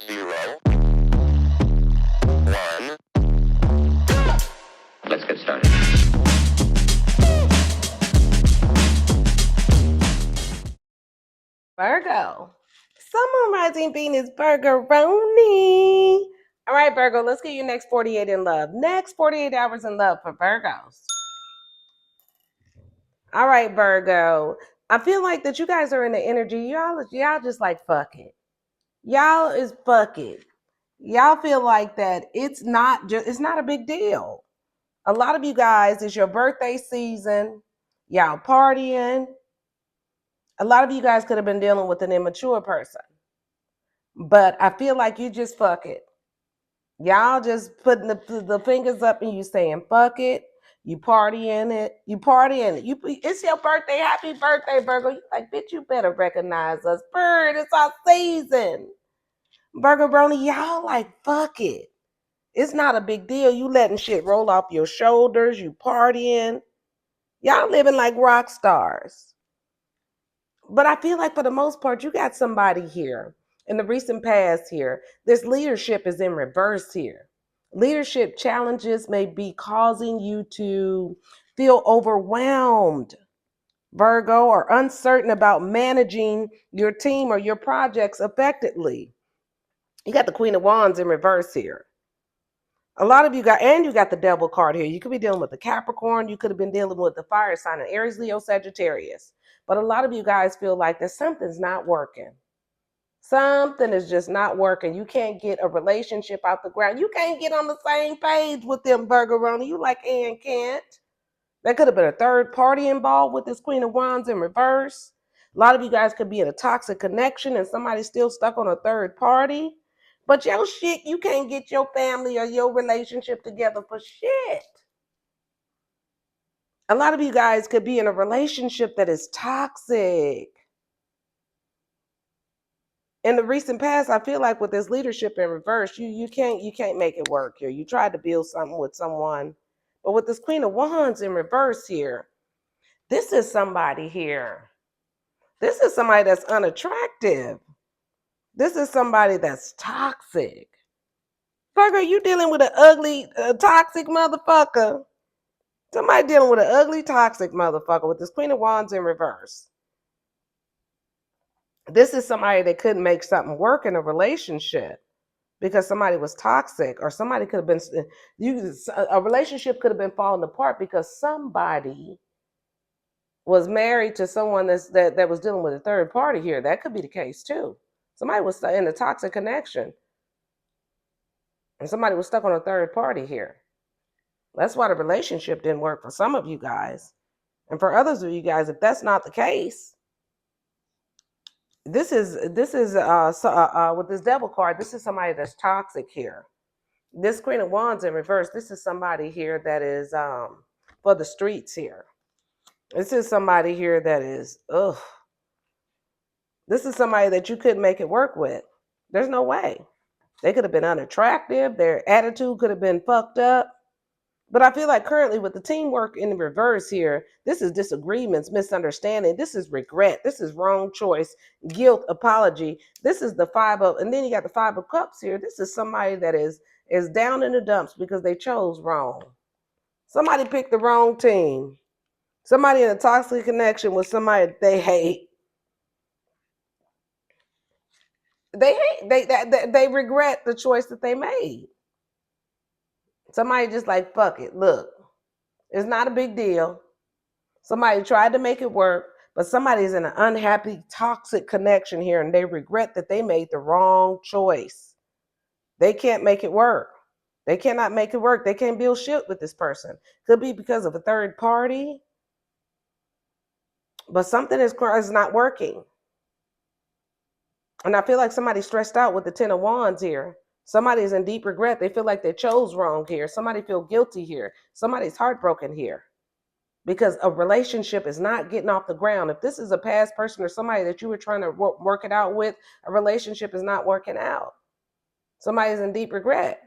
0, 1. Let's get started. Virgo. Summer rising Venus Virgo-roni. All right, Virgo, let's get your next 48 in love. Next 48 hours in love for Virgos. All right, Virgo. I feel like that you guys are in the energy. Y'all just like fuck it. Y'all is fuck it. Y'all feel like that it's not a big deal. A lot of you guys, it's your birthday season. Y'all partying. A lot of you guys could have been dealing with an immature person. But I feel like you just fuck it. Y'all just putting the fingers up and you saying fuck it. You partying it. You partying it. It's your birthday. Happy birthday, Virgo. You like, bitch, you better recognize us. Bird, it's our season. Virgo Brony, y'all like fuck it. It's not a big deal. You letting shit roll off your shoulders. You partying. Y'all living like rock stars. But I feel like for the most part, you got somebody here in the recent past here. This leadership is in reverse here. Leadership challenges may be causing you to feel overwhelmed, Virgo, or uncertain about managing your team or your projects effectively. You got the Queen of Wands in reverse here. A lot of you got the devil card here. You could be dealing with the Capricorn. You could have been dealing with the fire sign of Aries, Leo, Sagittarius. But a lot of you guys feel like that something's not working. Something is just not working. You can't get a relationship out the ground. You can't get on the same page with them, Virgo. You like Ann can't. There could have been a third party involved with this Queen of Wands in reverse. A lot of you guys could be in a toxic connection and somebody's still stuck on a third party. But your shit, you can't get your family or your relationship together for shit. A lot of you guys could be in a relationship that is toxic. In the recent past, I feel like with this leadership in reverse, you can't make it work here. You tried to build something with someone, but with this Queen of Wands in reverse here, this is somebody here. This is somebody that's unattractive. This is somebody that's toxic. Virgo, you dealing with an ugly, toxic motherfucker. Somebody dealing with an ugly, toxic motherfucker with this Queen of Wands in reverse. This is somebody that couldn't make something work in a relationship because somebody was toxic, or somebody could have been, a relationship could have been falling apart because somebody was married to someone that was dealing with a third party here. That could be the case too. Somebody was in a toxic connection and somebody was stuck on a third party here. That's why the relationship didn't work for some of you guys. And for others of you guys, if that's not the case, this is with this devil card, this is somebody that's toxic here. This Queen of Wands in reverse, this is somebody here that is for the streets here. This is somebody here that is, ugh. This is somebody that you couldn't make it work with. There's no way. They could have been unattractive. Their attitude could have been fucked up. But I feel like currently with the teamwork in reverse here, this is disagreements, misunderstanding. This is regret. This is wrong choice, guilt, apology. This is the and then you got the 5 of Cups here. This is somebody that is down in the dumps because they chose wrong. Somebody picked the wrong team. Somebody in a toxic connection with somebody they hate. They regret the choice that they made. Somebody just like, fuck it. Look, it's not a big deal. Somebody tried to make it work, but somebody's in an unhappy, toxic connection here and they regret that they made the wrong choice. They can't make it work. They cannot make it work. They can't build shit with this person. Could be because of a third party, but something is not working. And I feel like somebody's stressed out with the 10 of Wands here. Somebody's in deep regret. They feel like they chose wrong here. Somebody feel guilty here. Somebody's heartbroken here because a relationship is not getting off the ground. If this is a past person or somebody that you were trying to work it out with, a relationship is not working out. Somebody's in deep regret.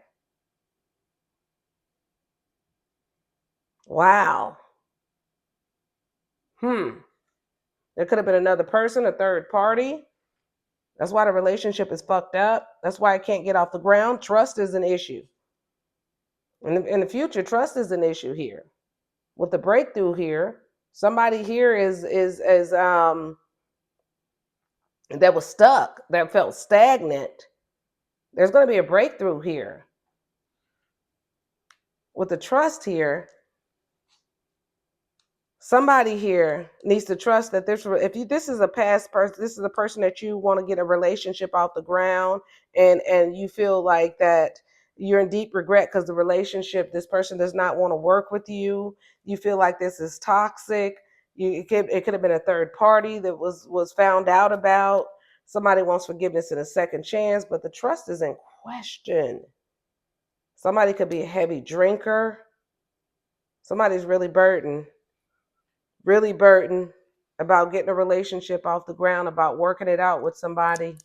Wow. There could have been another person, a third party. That's why the relationship is fucked up. That's why it can't get off the ground. Trust is an issue. In the future, trust is an issue here. With the breakthrough here, somebody here is that was stuck, that felt stagnant. There's going to be a breakthrough here. With the trust here, somebody here needs to trust that this is a past person, this is a person that you want to get a relationship off the ground, and you feel like that you're in deep regret because the relationship, this person does not want to work with you. You feel like this is toxic. It could have been a third party that was found out about. Somebody wants forgiveness and a second chance, but the trust is in question. Somebody could be a heavy drinker. Somebody's really burdened about getting a relationship off the ground, about working it out with somebody.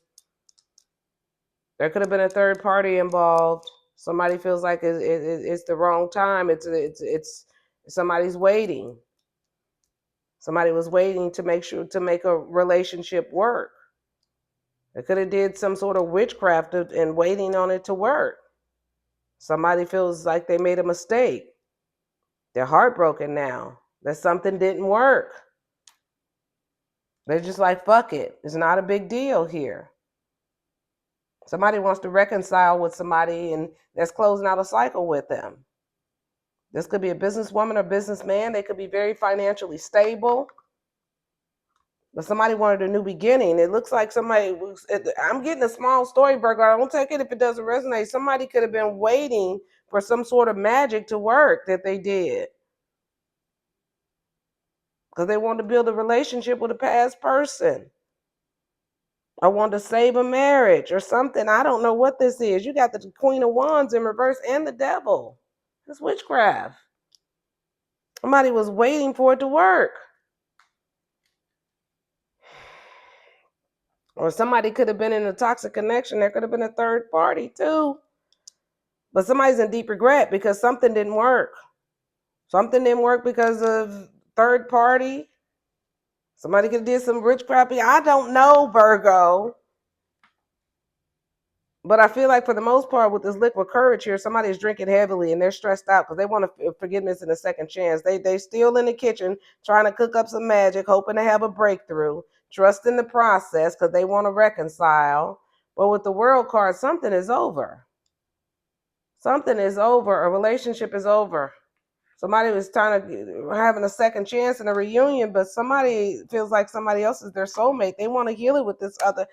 There could have been a third party involved. Somebody feels like it's the wrong time. It's somebody's waiting. Somebody was waiting to make a relationship work. They could have did some sort of witchcraft and waiting on it to work. Somebody feels like they made a mistake. They're heartbroken now that something didn't work. They're just like, fuck it. It's not a big deal here. Somebody wants to reconcile with somebody and that's closing out a cycle with them. This could be a businesswoman or businessman. They could be very financially stable. But somebody wanted a new beginning. It looks like I'm getting a small story, Virgo. I don't take it if it doesn't resonate. Somebody could have been waiting for some sort of magic to work that they did. Because they wanted to build a relationship with a past person. I wanted to save a marriage or something. I don't know what this is. You got the Queen of Wands in reverse and the Devil. It's witchcraft. Somebody was waiting for it to work. Or somebody could have been in a toxic connection. There could have been a third party too. But somebody's in deep regret because something didn't work. Something didn't work because of third party. Somebody could have did some witchcraft. I don't know, Virgo. But I feel like for the most part with this liquid courage here, somebody's drinking heavily and they're stressed out because they want forgiveness and a second chance. They still in the kitchen trying to cook up some magic, hoping to have a breakthrough, trusting the process because they want to reconcile. But with the World card, something is over. Something is over. A relationship is over. Somebody was having a second chance in a reunion, but somebody feels like somebody else is their soulmate. They want to heal it with this other.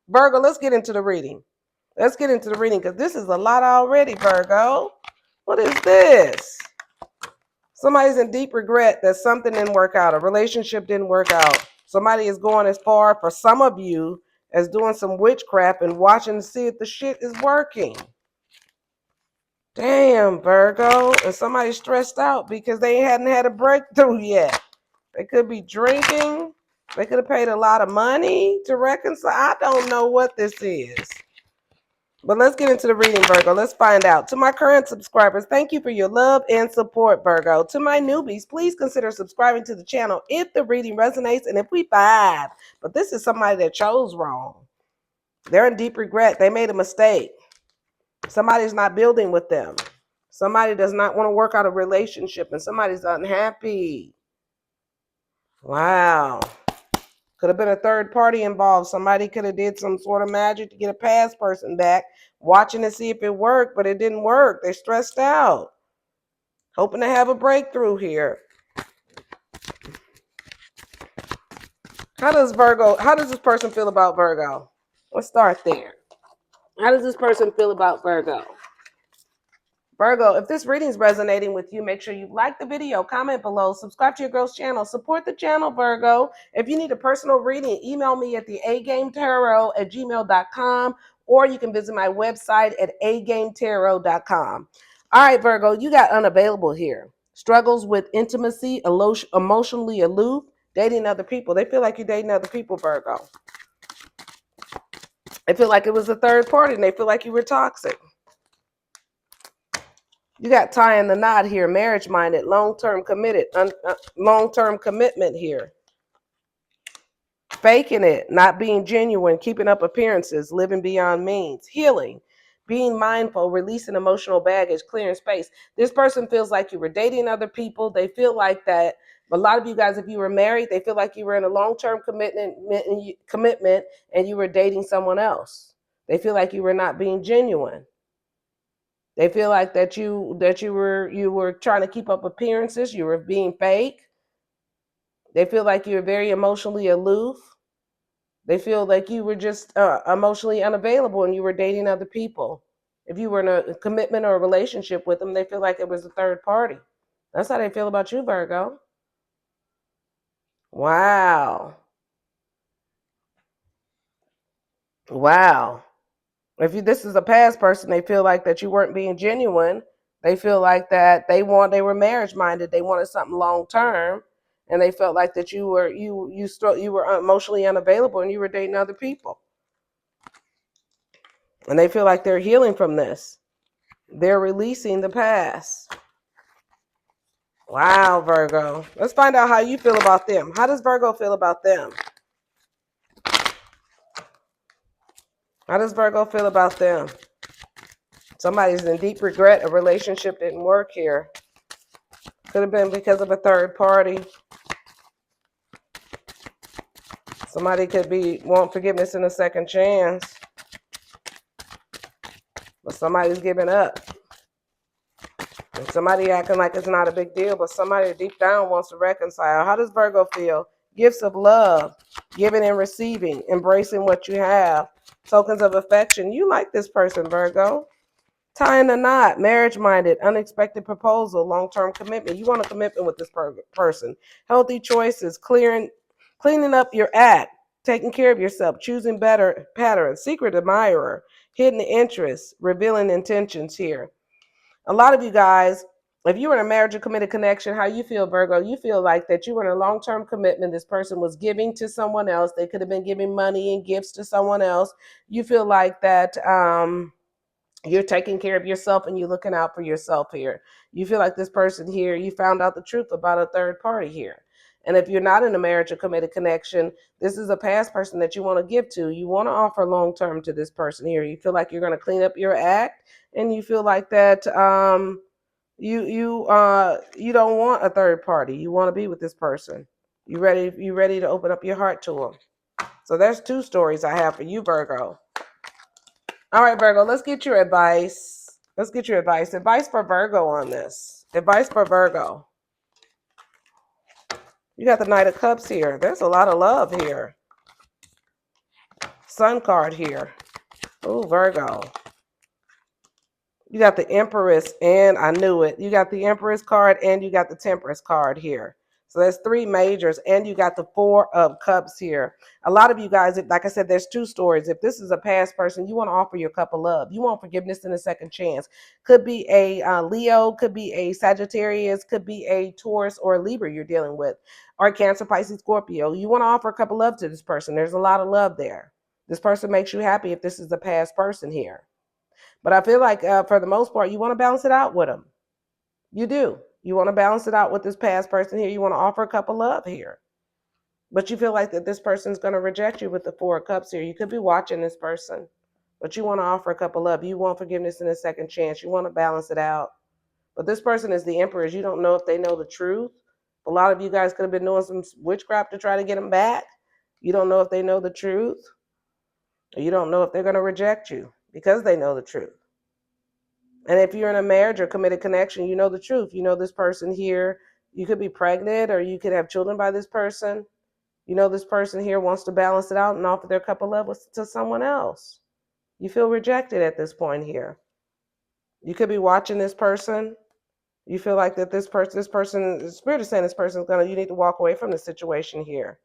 Virgo, let's get into the reading. Let's get into the reading because this is a lot already, Virgo. What is this? Somebody's in deep regret that something didn't work out. A relationship didn't work out. Somebody is going as far, for some of you, as doing some witchcraft and watching to see if the shit is working. Damn, Virgo. And somebody's stressed out because they hadn't had a breakthrough yet. They could be drinking. They could have paid a lot of money to reconcile. I don't know what this is. But let's get into the reading, Virgo. Let's find out. To my current subscribers, thank you for your love and support, Virgo. To my newbies, please consider subscribing to the channel if the reading resonates and if we vibe. But this is somebody that chose wrong. They're in deep regret. They made a mistake. Somebody's not building with them. Somebody does not want to work out a relationship and somebody's unhappy. Wow. Could have been a third party involved. Somebody could have did some sort of magic to get a past person back, watching to see if it worked, but it didn't work. They're stressed out, hoping to have a breakthrough here. How does this person feel about Virgo? Let's start there. How does this person feel about Virgo? Virgo, if this reading is resonating with you, make sure you like the video, comment below, subscribe to your girl's channel, support the channel, Virgo. If you need a personal reading, email me at the agametarot@gmail.com, or you can visit my website at agametarot.com. All right, Virgo, you got unavailable here. Struggles with intimacy, emotionally aloof, dating other people. They feel like you're dating other people, Virgo. They feel like it was a third party and they feel like you were toxic. You got tying the knot here, marriage-minded, long-term committed, long-term commitment here. faking it, not being genuine, keeping up appearances, living beyond means, healing, being mindful, releasing emotional baggage, clearing space. This person feels like you were dating other people. They feel like that. A lot of you guys, if you were married, they feel like you were in a long-term commitment and you were dating someone else. They feel like you were not being genuine. They feel like that you were trying to keep up appearances, you were being fake. They feel like you're very emotionally aloof. They feel like you were just emotionally unavailable and you were dating other people. If you were in a commitment or a relationship with them, they feel like it was a third party. That's how they feel about you, Virgo. Wow. Wow. If this is a past person, they feel like that you weren't being genuine. They feel like that they were marriage minded. They wanted something long term, and they felt like that you were emotionally unavailable and you were dating other people. And they feel like they're healing from this. They're releasing the past. Wow, Virgo. Let's find out how you feel about them. How does Virgo feel about them? How does Virgo feel about them? Somebody's in deep regret. A relationship didn't work here. Could have been because of a third party. Somebody could want forgiveness and a second chance. But somebody's giving up. And somebody acting like it's not a big deal, but somebody deep down wants to reconcile. How does Virgo feel? Gifts of love, giving and receiving, embracing what you have, tokens of affection. You like this person, Virgo. Tying a knot, marriage-minded, unexpected proposal, long-term commitment. You want a commitment with this person. Healthy choices, cleaning up your act, taking care of yourself, choosing better patterns, secret admirer, hidden interests, revealing intentions here. A lot of you guys, if you were in a marriage or committed connection, how you feel, Virgo? You feel like that you were in a long-term commitment. This person was giving to someone else. They could have been giving money and gifts to someone else. You feel like that you're taking care of yourself and you're looking out for yourself here. You feel like this person here, you found out the truth about a third party here. And if you're not in a marriage or committed connection, this is a past person that you want to give to. You want to offer long term to this person here. You feel like you're going to clean up your act, and you feel like that you don't want a third party. You want to be with this person. You ready to open up your heart to them. So there's two stories I have for you, Virgo. All right, Virgo, let's get your advice. Let's get your advice. Advice for Virgo on this. Advice for Virgo. You got the Knight of Cups here. There's a lot of love here. Sun card here. Oh, Virgo. You got the Empress, and I knew it. You got the Empress card, and you got the Temperance card here. So there's three majors, and you got the Four of Cups here. A lot of you guys, like I said, there's two stories. If this is a past person, you want to offer your cup of love. You want forgiveness and a second chance. Could be a Leo, could be a Sagittarius, could be a Taurus or a Libra you're dealing with, or Cancer, Pisces, Scorpio. You want to offer a cup of love to this person. There's a lot of love there. This person makes you happy if this is a past person here. But I feel like for the most part, you want to balance it out with them. You do. You want to balance it out with this past person here. You want to offer a cup of love here. But you feel like that this person's going to reject you with the Four of Cups here. You could be watching this person, but you want to offer a cup of love. You want forgiveness and a second chance. You want to balance it out. But this person is the Emperor. You don't know if they know the truth. A lot of you guys could have been doing some witchcraft to try to get them back. You don't know if they know the truth. Or you don't know if they're going to reject you because they know the truth. And if you're in a marriage or committed connection, you know the truth. You know this person here, you could be pregnant or you could have children by this person. You know this person here wants to balance it out and offer their cup of love to someone else. You feel rejected at this point here. You could be watching this person. You feel like that this person, the spirit is saying this person is you need to walk away from the situation here.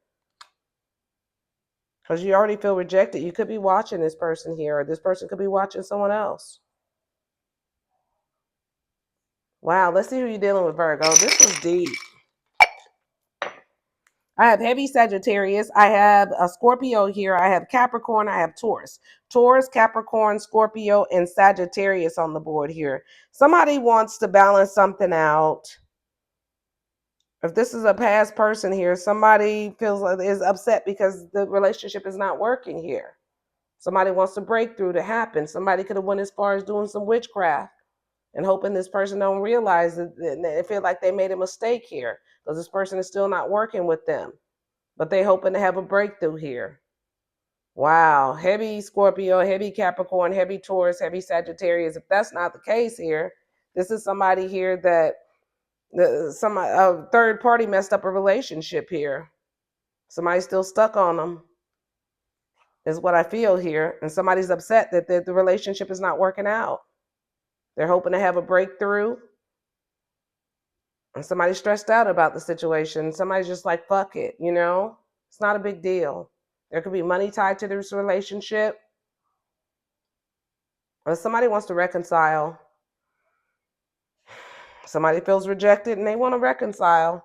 Because you already feel rejected. You could be watching this person here, or this person could be watching someone else. Wow, let's see who you're dealing with, Virgo. This was deep. I have heavy Sagittarius. I have a Scorpio here. I have Capricorn. I have Taurus. Taurus, Capricorn, Scorpio, and Sagittarius on the board here. Somebody wants to balance something out. If this is a past person here, somebody feels like is upset because the relationship is not working here. Somebody wants a breakthrough to happen. Somebody could have went as far as doing some witchcraft and hoping this person don't realize that they feel like they made a mistake here because this person is still not working with them. But they hoping to have a breakthrough here. Wow, heavy Scorpio, heavy Capricorn, heavy Taurus, heavy Sagittarius. If that's not the case here, this is somebody here that some third party messed up a relationship here. Somebody's still stuck on them, is what I feel here, and somebody's upset that the relationship is not working out. They're hoping to have a breakthrough, and somebody's stressed out about the situation. Somebody's just like, fuck it, you know? It's not a big deal. There could be money tied to this relationship, or somebody wants to reconcile. Somebody feels rejected and they want to reconcile.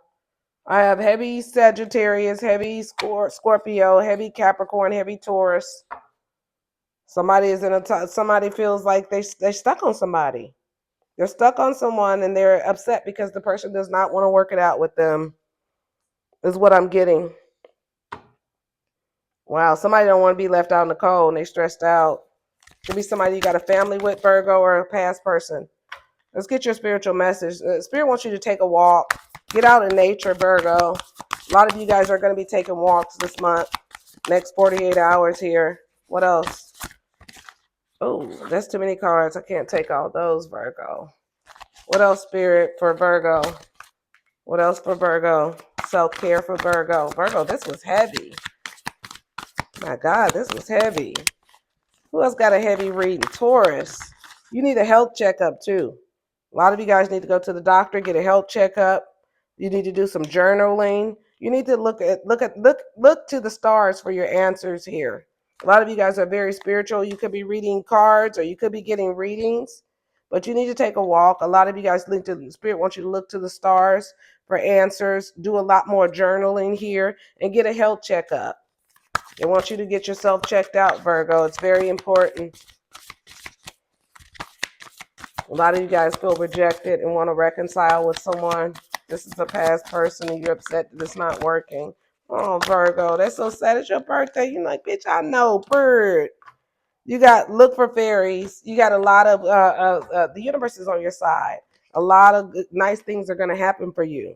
I have heavy Sagittarius, heavy Scorpio, heavy Capricorn, heavy Taurus. Somebody is in somebody feels like they're stuck on somebody. They're stuck on someone and they're upset because the person does not want to work it out with them. Is what I'm getting. Wow, somebody don't want to be left out in the cold and they stressed out. Could be somebody you got a family with, Virgo, or a past person. Let's get your spiritual message. Spirit wants you to take a walk. Get out in nature, Virgo. A lot of you guys are going to be taking walks this month. Next 48 hours here. What else? Oh, that's too many cards. I can't take all those, Virgo. What else, Spirit, for Virgo? What else for Virgo? Self-care for Virgo. Virgo, this was heavy. My God, this was heavy. Who else got a heavy reading? Taurus. You need a health checkup, too. A lot of you guys need to go to the doctor, get a health checkup. You need to do some journaling. You need to look to the stars for your answers here. A lot of you guys are very spiritual. You could be reading cards or you could be getting readings, but you need to take a walk. A lot of you guys link to the Spirit wants you to look to the stars for answers. Do a lot more journaling here and get a health checkup. They want you to get yourself checked out, Virgo. It's very important. A lot of you guys feel rejected and want to reconcile with someone. This is a past person and you're upset that it's not working. Oh, Virgo, that's so sad. It's your birthday. You're like, bitch, I know, bird. You got, look for fairies. You got a lot of, the universe is on your side. A lot of nice things are going to happen for you.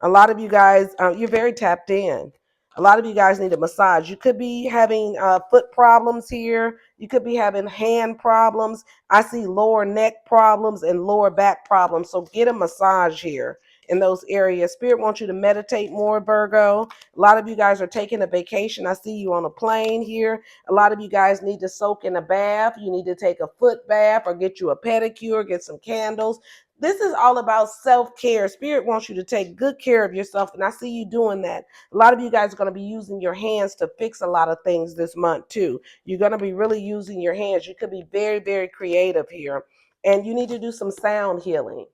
A lot of you guys, you're very tapped in. A lot of you guys need a massage. You could be having foot problems here. You could be having hand problems. I see lower neck problems and lower back problems. So get a massage here in those areas. Spirit wants you to meditate more, Virgo. A lot of you guys are taking a vacation. I see you on a plane here. A lot of you guys need to soak in a bath. You need to take a foot bath or get you a pedicure, get some candles. This is all about self-care. Spirit wants you to take good care of yourself, and I see you doing that. A lot of you guys are going to be using your hands to fix a lot of things this month, too. You're going to be really using your hands. You could be very, very creative here, and you need to do some sound healing.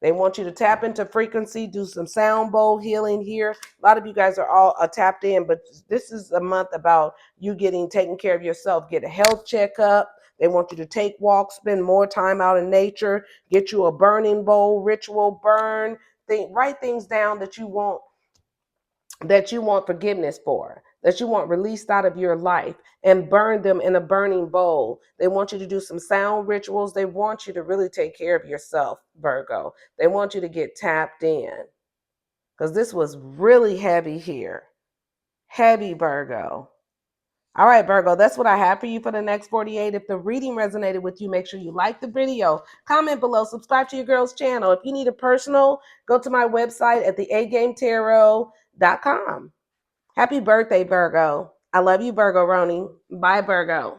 They want you to tap into frequency, do some sound bowl healing here. A lot of you guys are all tapped in, but this is a month about you getting taken care of yourself. Get a health checkup. They want you to take walks, spend more time out in nature, get you a burning bowl, ritual, burn, write things down that you want forgiveness for, that you want released out of your life, and burn them in a burning bowl. They want you to do some sound rituals. They want you to really take care of yourself, Virgo. They want you to get tapped in because this was really heavy here. Heavy, Virgo. All right, Virgo, that's what I have for you for the next 48. If the reading resonated with you, make sure you like the video, comment below, subscribe to your girl's channel. If you need a personal, go to my website at theagametarot.com. Happy birthday, Virgo. I love you, Virgo Roni. Bye, Virgo.